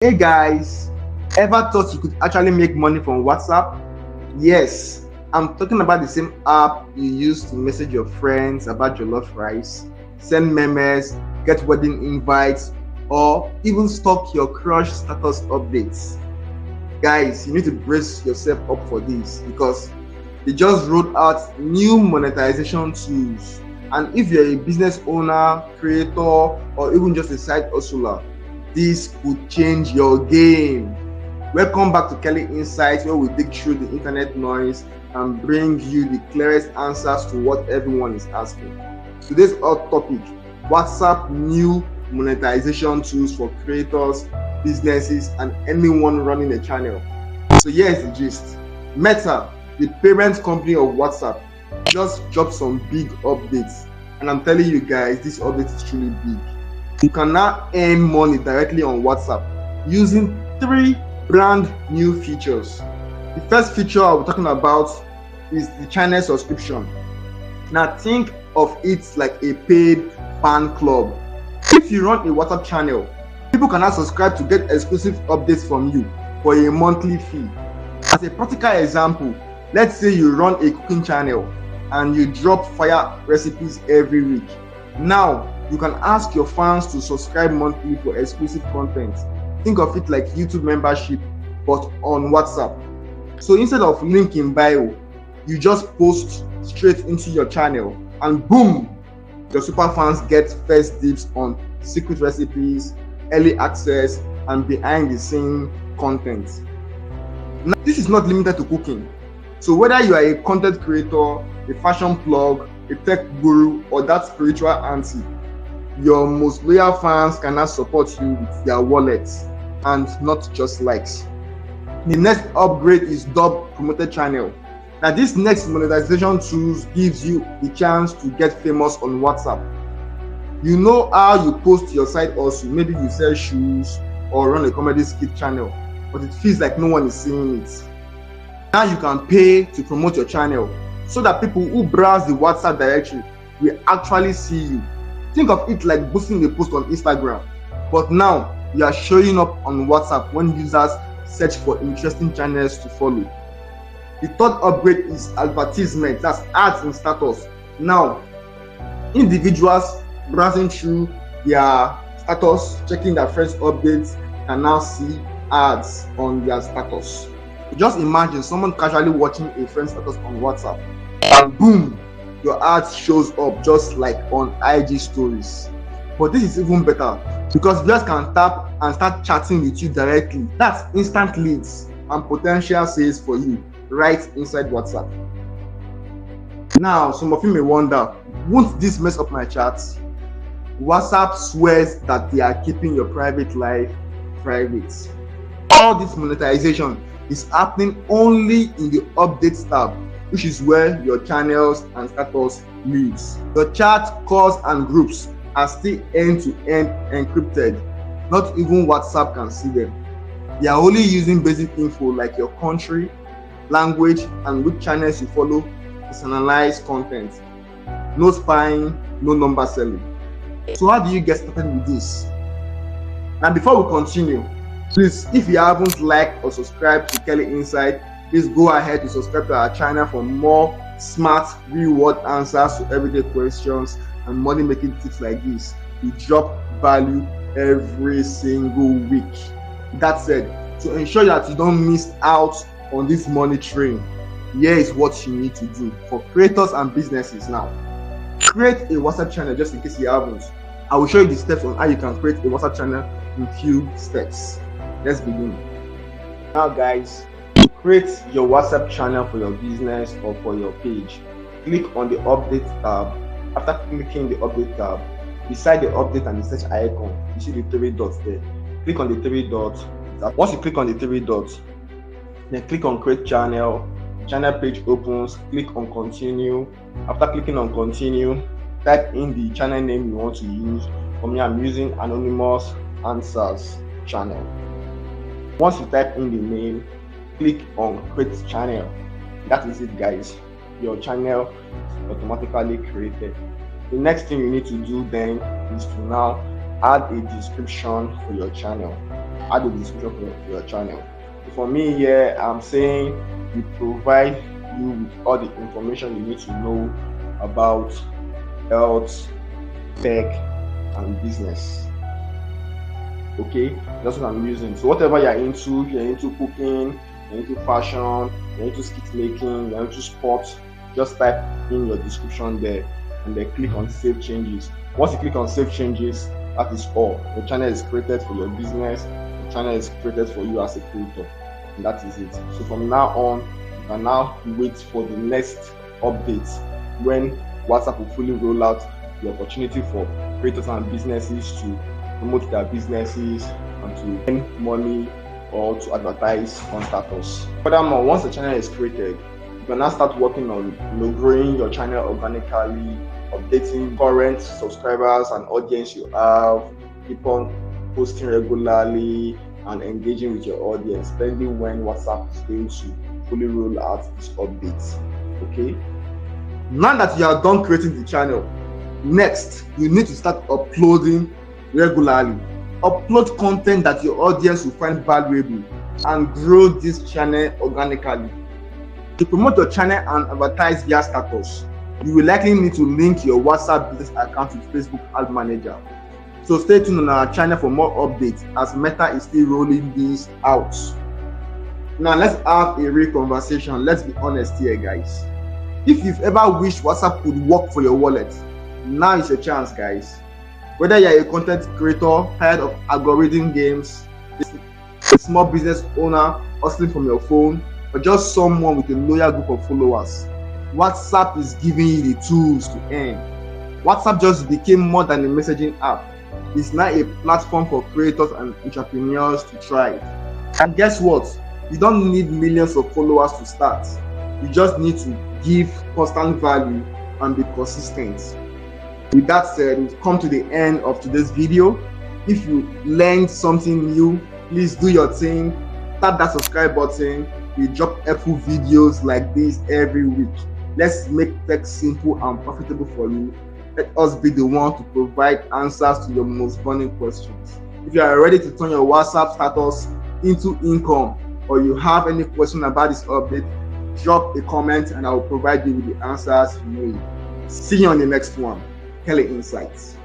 Hey guys, ever thought you could actually make money from WhatsApp? Yes, I'm talking about the same app you use to message your friends about your love rice, send memes, get wedding invites, or even stalk your crush status updates. Guys, you need to brace yourself up for this because they just rolled out new monetization tools. And if you're a business owner, creator, or even just a side hustler, this could change your game. Welcome back to Kelly Insights, where we dig through the internet noise and bring you the clearest answers to what everyone is asking. Today's hot topic: WhatsApp new monetization tools for creators, businesses, and anyone running a channel. So here's the gist. Meta, the parent company of WhatsApp, just dropped some big updates, and I'm telling you guys, this update is truly big. You can now earn money directly on WhatsApp using 3 brand new features. The first feature I'll be talking about is the channel subscription. Now think of it like a paid fan club. If you run a WhatsApp channel, people can now subscribe to get exclusive updates from you for a monthly fee. As a practical example, let's say you run a cooking channel and you drop fire recipes every week. Now you can ask your fans to subscribe monthly for exclusive content. Think of it like YouTube membership, but on WhatsApp. So instead of link in bio, you just post straight into your channel, and boom, your super fans get first dibs on secret recipes, early access, and behind the scene content. Now, this is not limited to cooking. So whether you are a content creator, a fashion plug, a tech guru, or that spiritual auntie, your most loyal fans can now support you with their wallets and not just likes. The next upgrade is dubbed promoted channel. Now this next monetization tools gives you the chance to get famous on WhatsApp. You know how you post your side hustle, maybe you sell shoes or run a comedy skit channel, but it feels like no one is seeing it. Now you can pay to promote your channel so that people who browse the WhatsApp directory will actually see you. Think of it like boosting a post on Instagram, but now you are showing up on WhatsApp when users search for interesting channels to follow. The third upgrade is advertisement, that's ads in status. Now, individuals browsing through their status, checking their friends' updates, can now see ads on their status. Just imagine someone casually watching a friend's status on WhatsApp, and boom, your ad shows up just like on IG stories. But this is even better because viewers can tap and start chatting with you directly. That's instant leads and potential sales for you right inside WhatsApp. Now, some of you may wonder, won't this mess up my chats? WhatsApp swears that they are keeping your private life private. All this monetization is happening only in the updates tab, which is where your channels and status lives. Your chat, calls, and groups are still end-to-end encrypted. Not even WhatsApp can see them. They are only using basic info like your country, language, and which channels you follow to personalize content. No spying, no number selling. So how do you get started with this? Now before we continue, please, if you haven't liked or subscribed to Kelly Insight, please go ahead to subscribe to our channel for more smart, real-world answers to everyday questions and money-making tips like this. We drop value every single week. That said, to ensure that you don't miss out on this money train, here is what you need to do for creators and businesses now. Create a WhatsApp channel just in case you haven't. I will show you the steps on how you can create a WhatsApp channel in few steps. Let's begin. Now guys, to create your WhatsApp channel for your business or for your page, click on the update tab. After clicking the update tab, beside the update and the search icon, you see the 3 dots there. Click on the 3 dots. Once you click on the 3 dots, then click on create channel. Channel page opens. Click on continue. After clicking on continue, type in the channel name you want to use. For me, I'm using Anonymous Answers channel. Once you type in the name, click on create channel. That is it, guys. Your channel is automatically created. The next thing you need to do then is to now add a description for your channel. add a description for your channel. So for me here, I'm saying we provide you with all the information you need to know about health, tech, and business. Okay, that's what I'm using. So whatever you're into, if you're into cooking, you're into fashion, you're into skit making, you're into sports, just type in your description there and then click on save changes. Once you click on save changes, that is all. The channel is created for your business, the channel is created for you as a creator, and that is it. So from now on, you can now wait for the next update when WhatsApp will fully roll out the opportunity for creators and businesses to promote their businesses and to earn money or to advertise on status. Furthermore, once the channel is created, you can now start working on growing your channel organically, updating current subscribers and audience you have, keep on posting regularly and engaging with your audience, especially when WhatsApp is going to fully roll out these updates. Okay, now that you are done creating the channel, next you need to start uploading regularly. Upload content that your audience will find valuable and grow this channel organically. To promote your channel and advertise via status, you will likely need to link your WhatsApp business account with Facebook Ad Manager. So stay tuned on our channel for more updates as Meta is still rolling these out. Now let's have a real conversation. Let's be honest here, guys. If you've ever wished WhatsApp could work for your wallet, now is your chance, guys. Whether you're a content creator, tired of algorithm games, a small business owner hustling from your phone, or just someone with a loyal group of followers, WhatsApp is giving you the tools to earn. WhatsApp just became more than a messaging app. It's now a platform for creators and entrepreneurs to thrive. And guess what? You don't need millions of followers to start. You just need to give constant value and be consistent. With that said, we've come to the end of today's video. If you learned something new, please do your thing. Tap that subscribe button. We drop helpful videos like this every week. Let's make tech simple and profitable for you. Let us be the one to provide answers to your most burning questions. If you are ready to turn your WhatsApp status into income, or you have any question about this update, drop a comment and I will provide you with the answers you need. See you on the next one. Kelly Insights.